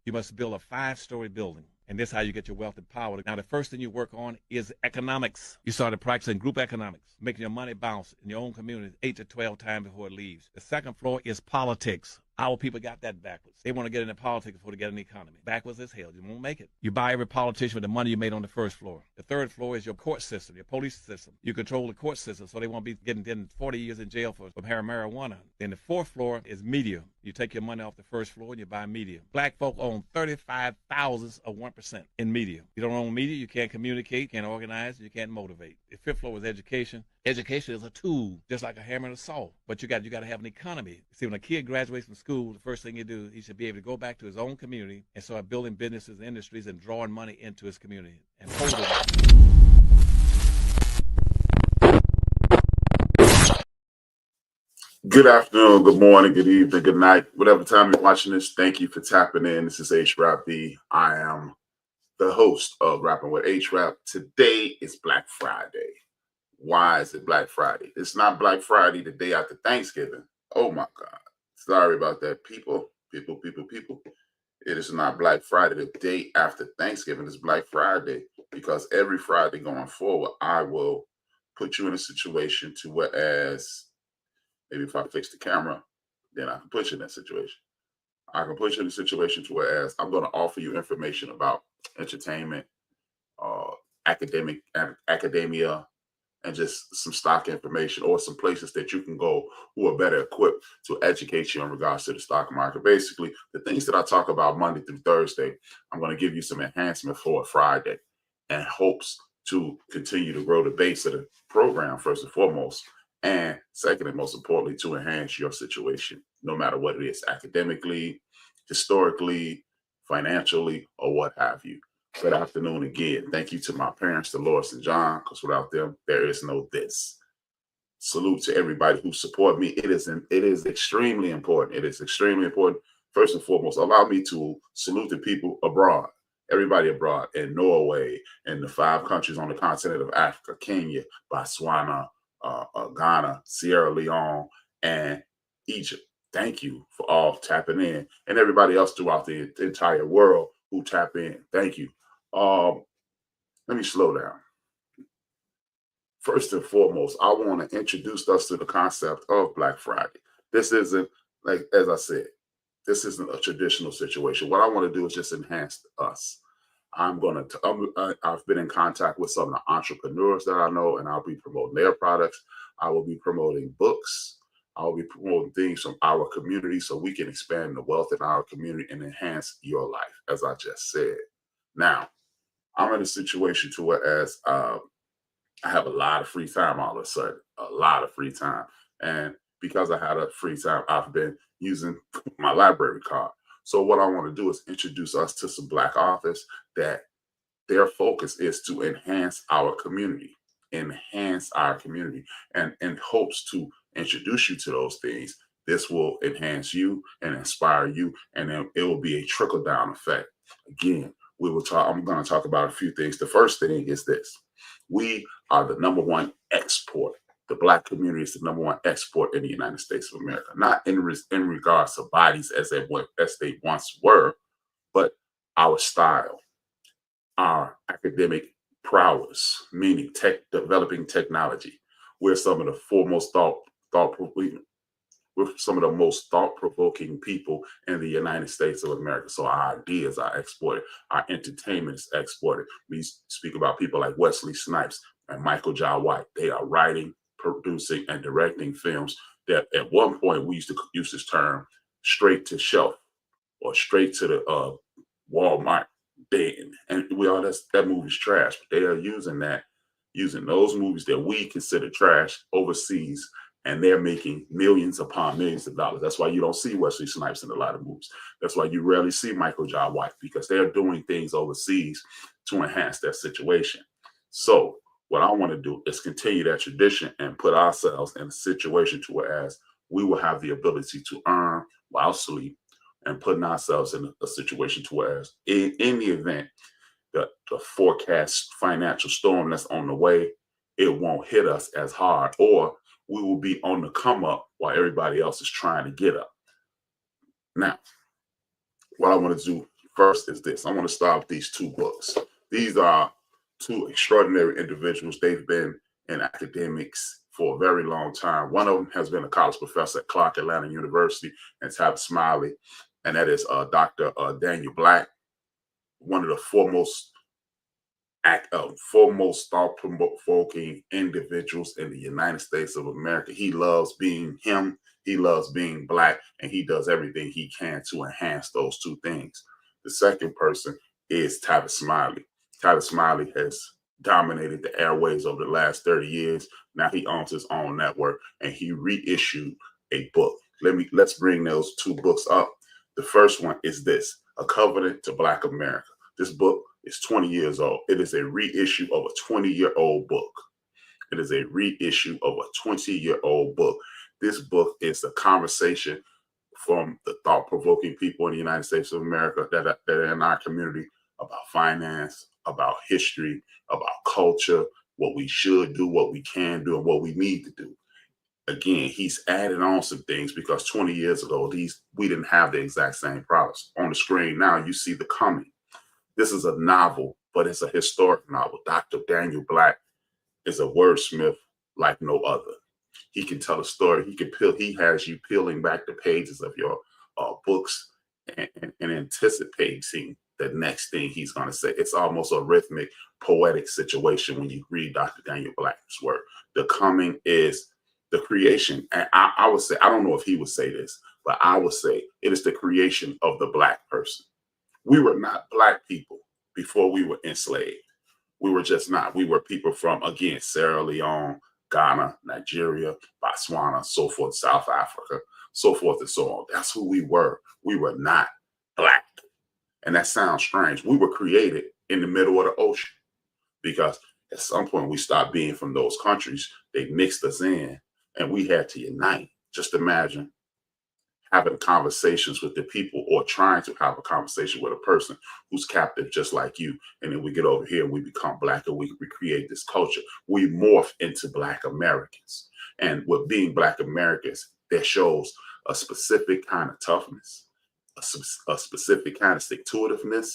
You must build a 5-story building. And this is how you get your wealth and power. Now, the first thing you work on is economics. You started practicing group economics, making your money bounce in your own community 8 to 12 times before it leaves. The second floor is politics. Our people got that backwards. They want to get into politics before they get in the economy. Backwards as hell. You won't make it. You buy every politician with the money you made on the first floor. The third floor is your court system, your police system. You control the court system so they won't be getting 40 years in jail for having marijuana. Then the fourth floor is media. You take your money off the first floor and you buy media. Black folk own 35 thousandths of 1% in media. You don't own media, you can't communicate, can't organize, you can't motivate. The fifth floor is education. Education is a tool, just like a hammer and a saw. But you got to have an economy. See, when a kid graduates from school, the first thing you do, he should be able to go back to his own community and start building businesses and industries and drawing money into his community and holding it. Good afternoon, good morning, good evening, good night. Whatever time you're watching this, thank you for tapping in. This is HRap. I am the host of Rappin with HRap. Today is Black Friday. Why is it Black Friday? It's not Black Friday the day after Thanksgiving. Oh my God. Sorry about that, people. It is not Black Friday the day after Thanksgiving. It's Black Friday because every Friday going forward, I will put you in a situation to whereas maybe if I fix the camera, then I can put you in that situation. I can put you in a situation to whereas I'm going to offer you information about entertainment, uh, academia, and just some stock information or some places that you can go who are better equipped to educate you in regards to the stock market. Basically, the things that I talk about Monday through Thursday, I'm going to give you some enhancement for a Friday and hopes to continue to grow the base of the program first and foremost. And second and most importantly, to enhance your situation, no matter what it is, academically, historically, financially, or what have you. Good afternoon again. Thank you to my parents, Dolores and John, because without them, there is no this. Salute to everybody who support me. It is extremely important. It is extremely important. First and foremost, allow me to salute the people abroad. Everybody abroad in Norway, in the 5 countries on the continent of Africa, Kenya, Botswana, Ghana, Sierra Leone, and Egypt. Thank you for all tapping in, and everybody else throughout the entire world who tap in. Thank you. Let me slow down. First and foremost, I want to introduce us to the concept of Black Friday. This isn't, like as I said, this isn't a traditional situation. What I want to do is just enhance us. I've been in contact with some of the entrepreneurs that I know, and I'll be promoting their products. I will be promoting books. I will be promoting things from our community so we can expand the wealth in our community and enhance your life, as I just said. Now, I'm in a situation to whereas I have a lot of free time all of a sudden, a lot of free time. And because I had a free time, I've been using my library card. So what I want to do is introduce us to some Black authors that their focus is to enhance our community, and in hopes to introduce you to those things. This will enhance you and inspire you, and then it will be a trickle down effect. Again, I'm going to talk about a few things. The first thing is this: we are the number one export. The Black community is the number one export in the United States of America, not in regards to bodies as they once were, but our style, our academic prowess, meaning developing technology. We're some of the foremost we're some of the most thought-provoking people in the United States of America. So our ideas are exported, our entertainment is exported. We speak about people like Wesley Snipes and Michael Jai White. They are writing, producing, and directing films that at one point we used to use this term straight to shelf or straight to the Walmart bin. And that movie's trash. But they are using those movies that we consider trash overseas, and they're making millions upon millions of dollars. That's why you don't see Wesley Snipes in a lot of movies. That's why you rarely see Michael Jai White, because they're doing things overseas to enhance their situation. So what I want to do is continue that tradition and put ourselves in a situation to whereas we will have the ability to earn while asleep, and putting ourselves in a situation to whereas in the event that the forecast financial storm that's on the way, it won't hit us as hard, or we will be on the come up while everybody else is trying to get up. Now, what I want to do First is this. I want to start with these two books. These are two extraordinary individuals. They've been in academics for a very long time. One of them has been a college professor at Clark Atlanta University and Tab Smiley, and that is Dr. Daniel Black, one of the foremost thought-provoking individuals in the United States of America. He loves being him. He loves being Black, and he does everything he can to enhance those two things. The second person is Tavis Smiley. Tavis Smiley has dominated the airways over the last 30 years. Now he owns his own network, and he reissued a book. Let's bring those two books up. The first one is this, A Covenant to Black America. This book is 20 years old. It is a reissue of a 20-year-old book. It is a reissue of a 20-year-old book. This book is a conversation from the thought-provoking people in the United States of America that are in our community about finance, about history, about culture, what we should do, what we can do, and what we need to do. Again, he's added on some things because 20 years ago, we didn't have the exact same problems. On the screen now, you see The Coming. This is a novel, but it's a historic novel. Dr. Daniel Black is a wordsmith like no other. He can tell a story. He has you peeling back the pages of your books and anticipating the next thing he's going to say. It's almost a rhythmic, poetic situation when you read Dr. Daniel Black's work. The Coming is the creation. And I would say, I don't know if he would say this, but I would say it is the creation of the Black person. We were not Black people before we were enslaved. We were just not. We were people from, again, Sierra Leone, Ghana, Nigeria, Botswana, so forth, South Africa, so forth and so on. That's who we were. We were not Black. And that sounds strange. We were created in the middle of the ocean because at some point we stopped being from those countries. They mixed us in and we had to unite. Just imagine having conversations with the people or trying to have a conversation with a person who's captive just like you. And then we get over here and we become Black and we create this culture. We morph into Black Americans. And with being Black Americans, that shows a specific kind of toughness, a specific kind of stick-to-itiveness,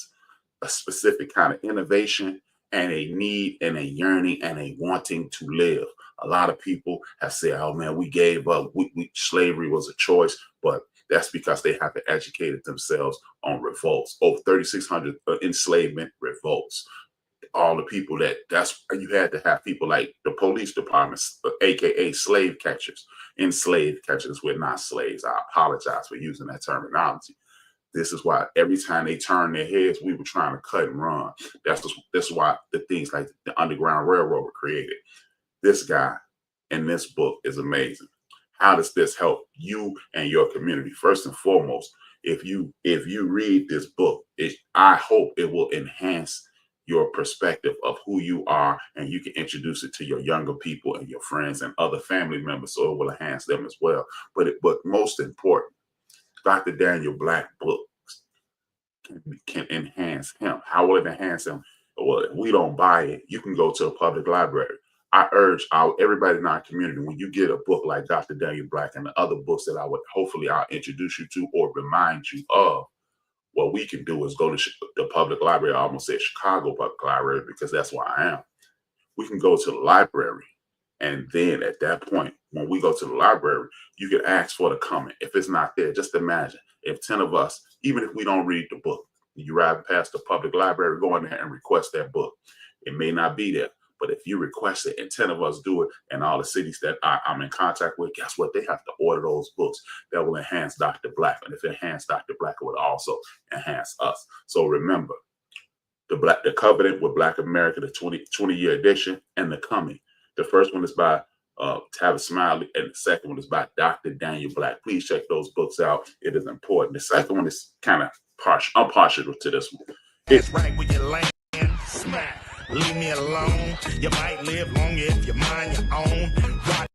a specific kind of innovation, and a need and a yearning and a wanting to live. A lot of people have said, oh man, we gave up. Slavery was a choice, but that's because they haven't educated themselves on revolts. Over 3,600 enslavement revolts. All the people you had to have people like the police departments, AKA slave catchers. Enslaved catchers were not slaves. I apologize for using that terminology. This is why every time they turned their heads, we were trying to cut and run. That's why the things like the Underground Railroad were created. This guy in this book is amazing. How does this help you and your community? First and foremost, if you read this book, I hope it will enhance your perspective of who you are, and you can introduce it to your younger people and your friends and other family members, so it will enhance them as well. But most important, Dr. Daniel Black books can enhance him. How will it enhance him? Well, if we don't buy it, you can go to a public library. I urge everybody in our community, when you get a book like Dr. Daniel Black and the other books that I'll introduce you to or remind you of, what we can do is go to the public library. I almost said Chicago Public Library because that's where I am. We can go to the library. And then at that point, when we go to the library, you can ask for The Coming. If it's not there, just imagine if 10 of us, even if we don't read the book, you ride past the public library, go in there and request that book. It may not be there. But if you request it and 10 of us do it, and all the cities that I'm in contact with, guess what? They have to order those books that will enhance Dr. Black. And if it enhance Dr. Black, it will also enhance us. So remember, the Covenant with Black America, the 20-year edition, and The Coming. The first one is by Tavis Smiley, and the second one is by Dr. Daniel Black. Please check those books out. It is important. The second one is kind of partial. I'm partial to this one. It's right with your land. Smack. Leave me alone. You might live longer if you mind your own. Rock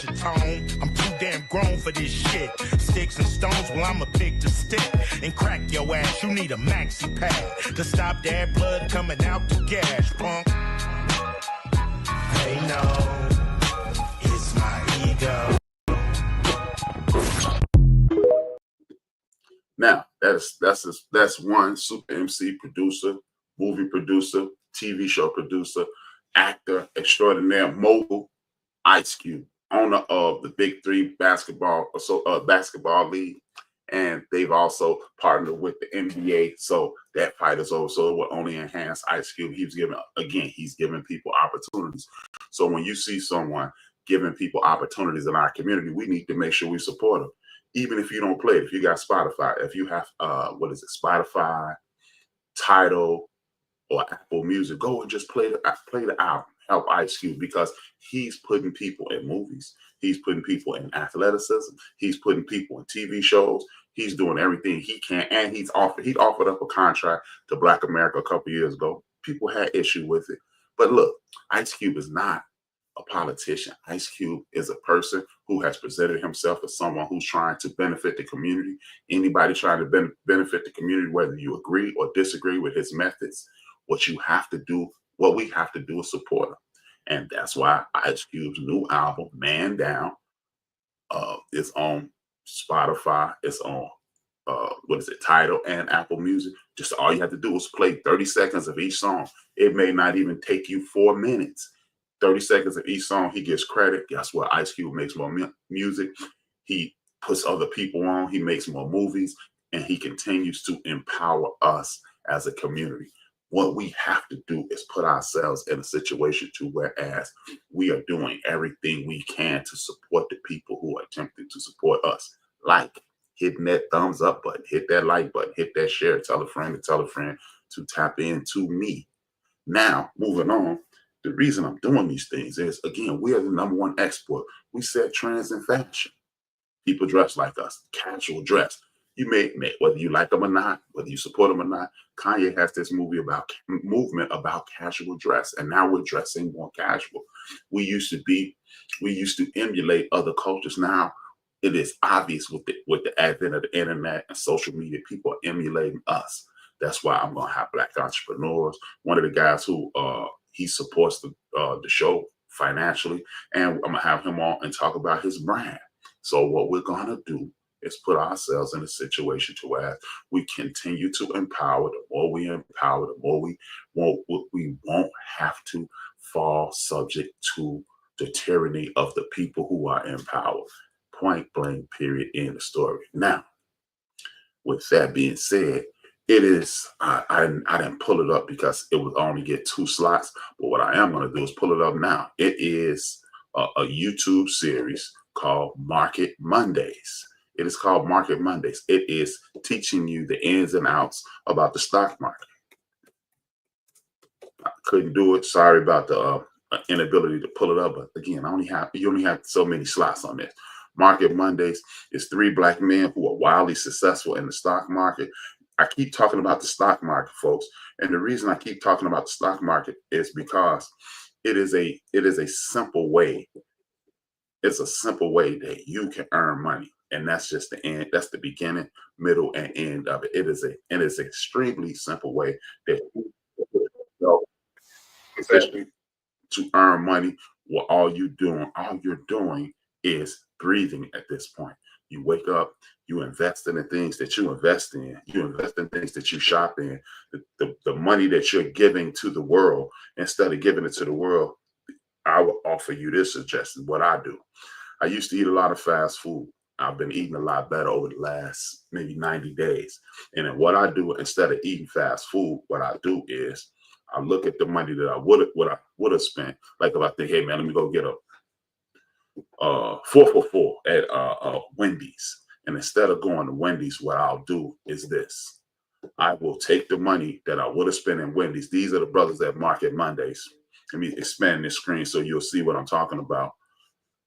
your tone. I'm too damn grown for this shit. Sticks and stones, well, I'ma pick the stick and crack your ass. You need a maxi pad to stop that blood coming out the gas, punk. Hey, no, it's my ego. Now, that's one super MC producer, movie producer, TV show producer, actor extraordinaire, mogul, Ice Cube, owner of the Big Three basketball league, and they've also partnered with the NBA. So that fight is over. So it will only enhance Ice Cube. He's giving people opportunities. So when you see someone giving people opportunities in our community, we need to make sure we support them. Even if you don't play it, if you got Spotify, if you have Spotify, Tidal, or Apple Music, go and just play the album. Help Ice Cube, because he's putting people in movies. He's putting people in athleticism. He's putting people in TV shows. He's doing everything he can, and he offered up a contract to Black America a couple years ago. People had issue with it, but look, Ice Cube is not a politician. Ice Cube is a person who has presented himself as someone who's trying to benefit the community. Anybody trying to benefit the community, whether you agree or disagree with his methods, what we have to do is support him. And that's why Ice Cube's new album, Man Down, is on Spotify, it's on Tidal and Apple Music. Just all you have to do is play 30 seconds of each song. It may not even take you 4 minutes. 30 seconds of each song, he gets credit. Guess what? Ice Cube makes more music. He puts other people on. He makes more movies, and he continues to empower us as a community. What we have to do is put ourselves in a situation to whereas we are doing everything we can to support the people who are attempting to support us, like hitting that thumbs up button, hit that like button, hit that share, tell a friend to tap into me. Now, moving on, the reason I'm doing these things is, again, we are the #1 export. We set trends in fashion. People dress like us, casual dress. You may, whether you like them or not, whether you support them or not, Kanye has this movement about casual dress, and now we're dressing more casual. We used to emulate other cultures. Now it is obvious with the advent of the internet and social media, people are emulating us. That's why I'm gonna have Black entrepreneurs. One of the guys who he supports the show financially, and I'm gonna have him on and talk about his brand. So what we're gonna do is put ourselves in a situation to where we continue to empower. The more we empower, the more we won't have to fall subject to the tyranny of the people who are in power. Point blank, period, end of story. Now, with that being said, it is, I didn't pull it up because it would only get 2 slots, but what I am going to do is pull it up now. It is a YouTube series called Market Mondays. It is called Market Mondays. It is teaching you the ins and outs about the stock market. I couldn't do it. Sorry about the inability to pull it up. But again, you only have so many slots on this. Market Mondays is 3 Black men who are wildly successful in the stock market. I keep talking about the stock market, folks. And the reason I keep talking about the stock market is because it is a simple way. It's a simple way that you can earn money. And that's just the end. That's the beginning, middle, and end of it. It is an extremely simple way that especially to earn money. Well, all you're doing is breathing at this point. You wake up, you invest in the things that you invest in. You invest in things that you shop in. The money that you're giving to the world, instead of giving it to the world, I will offer you this suggestion. What I do. I used to eat a lot of fast food. I've been eating a lot better over the last maybe 90 days. And then what I do, instead of eating fast food, what I do is I look at the money that I would have spent. Like if I think, hey man, let me go get a 4 for 4 at Wendy's. And instead of going to Wendy's, what I'll do is this. I will take the money that I would have spent in Wendy's. These are the brothers at Market Mondays. Let me expand this screen so you'll see what I'm talking about.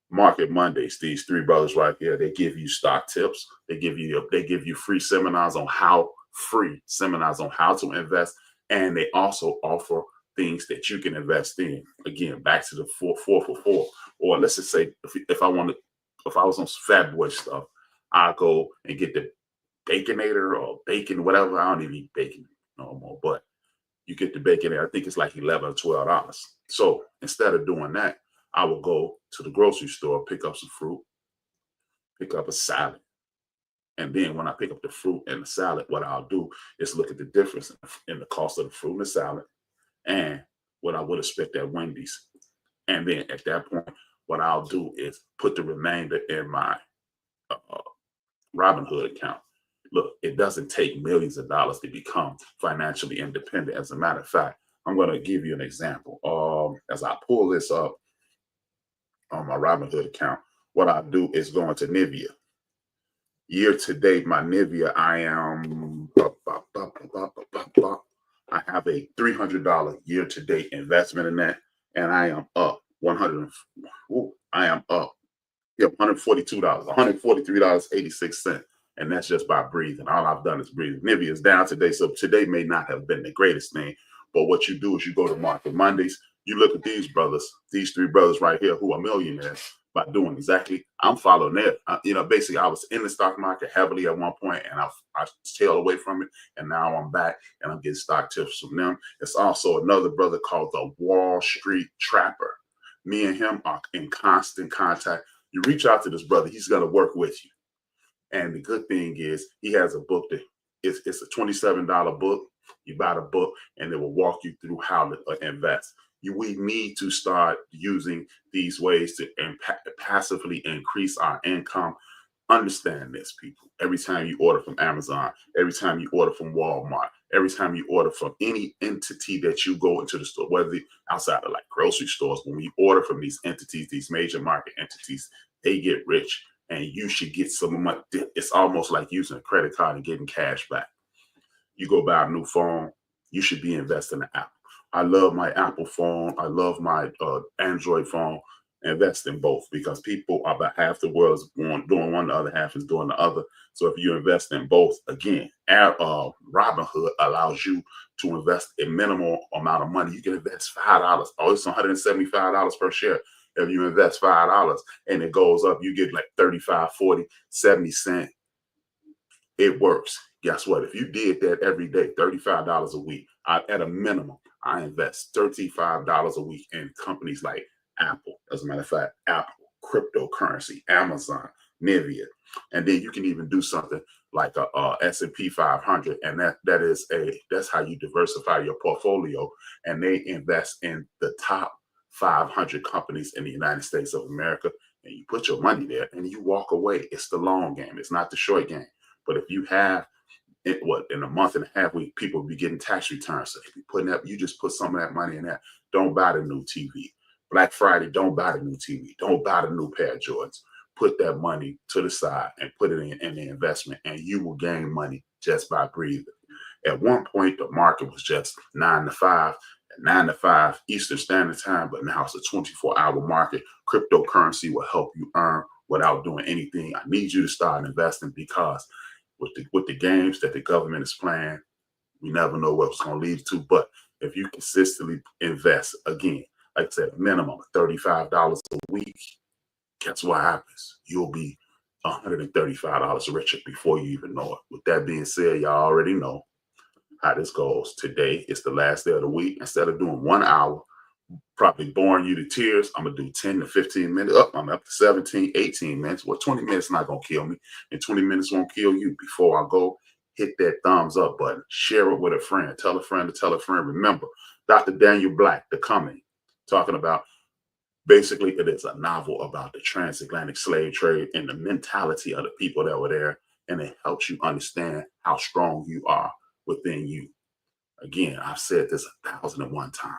Market Mondays, these 3 brothers right here, they give you stock tips. They give you free seminars on how to invest. And they also offer things that you can invest in. Again, back to the 4 for 4. Or let's just say if I was on Fat Boy stuff, I go and get the Baconator or bacon, whatever. I don't even eat bacon no more, but you get the Baconator. I think it's like $11 or $12. So instead of doing that, I will go to the grocery store, pick up some fruit, pick up a salad, And then when I pick up the fruit and the salad, what I'll do is look at the difference in the cost of the fruit and the salad and what I would have spent at Wendy's. And then at that point, what I'll do is put the remainder in my Robinhood account. Look, it doesn't take millions of dollars to become financially independent. As a matter of fact, I'm going to give you an example. As I pull this up on my Robinhood account, what I do is go into Nivea. Year to date, my Nivea, I have a $300 year to date investment in that, and I am up $142, $143.86. And that's just by breathing. All I've done is breathe. Nivea is down today, so today may not have been the greatest thing. But what you do is you go to Market Mondays, you look at these brothers, these three brothers right here who are millionaires by doing exactly, I'm following their, basically I was in the stock market heavily at one point and I tailed away from it. And now I'm back and I'm getting stock tips from them. It's also another brother called the Wall Street Trapper. Me and him are in constant contact. You reach out to this brother, he's going to work with you. And the good thing is he has a book that it's a $27 book. You buy the book and it will walk you through how to invest. We need to start using these ways to passively increase our income. Understand this, people. Every time you order from Amazon, every time you order from Walmart, every time you order from any entity that you go into the store, whether outside of like grocery stores, when you order from these entities, these major market entities, they get rich and you should get some money. It's almost like using a credit card and getting cash back. You go buy a new phone, you should be investing in Apple. I love my Apple phone. I love my Android phone. Invest in both because people, about half the world is doing one, the other half is doing the other. So if you invest in both, again, Robinhood allows you to invest a minimal amount of money. You can invest $5. Oh, it's $175 per share. If you invest $5 and it goes up, you get like 35, 40, 70 cents. It works. Guess what? If you did that every day, $35 a week, at a minimum, I invest $35 a week in companies like Apple. As a matter of fact, Apple, cryptocurrency, Amazon, Nivea. And then you can even do something like a S&P 500. And that's how you diversify your portfolio. And they invest in the top 500 companies in the United States of America. And you put your money there and you walk away. It's the long game. It's not the short game. But if you have in a month and a half, people will be getting tax returns. So if you putting up, you just put some of that money in there. Don't buy the new TV. Black Friday, don't buy the new TV. Don't buy the new pair of Jordans. Put that money to the side and put it in the investment, and you will gain money just by breathing. At one point, the market was just 9 to 5, at 9 to 5 Eastern Standard Time, but now it's a 24-hour market. Cryptocurrency will help you earn without doing anything. I need you to start investing because with the games that the government is playing, we never know what it's going to lead to. But if you consistently invest, again, like I said, a minimum of $35 a week, guess what happens? You'll be $135 richer before you even know it. With that being said, y'all already know how this goes. Today is the last day of the week. Instead of doing 1 hour, probably boring you to tears, I'm going to do 10 to 15 minutes. I'm up to 17, 18 minutes. Well, 20 minutes not going to kill me, and 20 minutes won't kill you. Before I go, hit that thumbs up button. Share it with a friend. Tell a friend to tell a friend. Remember, Dr. Daniel Black, The Coming, talking about basically it is a novel about the transatlantic slave trade and the mentality of the people that were there, and it helps you understand how strong you are within you. Again, I've said this 1,001 times.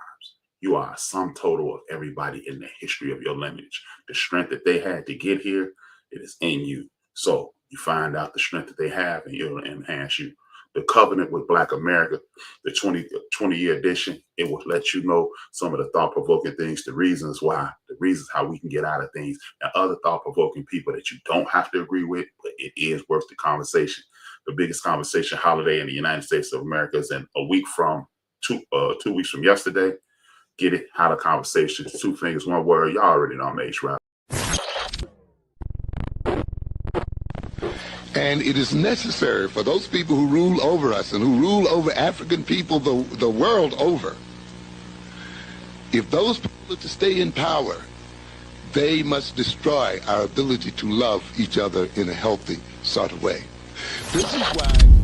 You are a sum total of everybody in the history of your lineage. The strength that they had to get here, it is in you. So you find out the strength that they have and it'll enhance you. The Covenant with Black America, the 20-year edition, it will let you know some of the thought-provoking things, the reasons why, the reasons how we can get out of things, and other thought-provoking people that you don't have to agree with, but it is worth the conversation. The biggest conversation holiday in the United States of America is in a week from 2 weeks from yesterday. Get it? How the conversation. 2 fingers, 1 word. Y'all already know I'm HRap. And it is necessary for those people who rule over us and who rule over African people the world over, if those people are to stay in power, they must destroy our ability to love each other in a healthy sort of way. This is why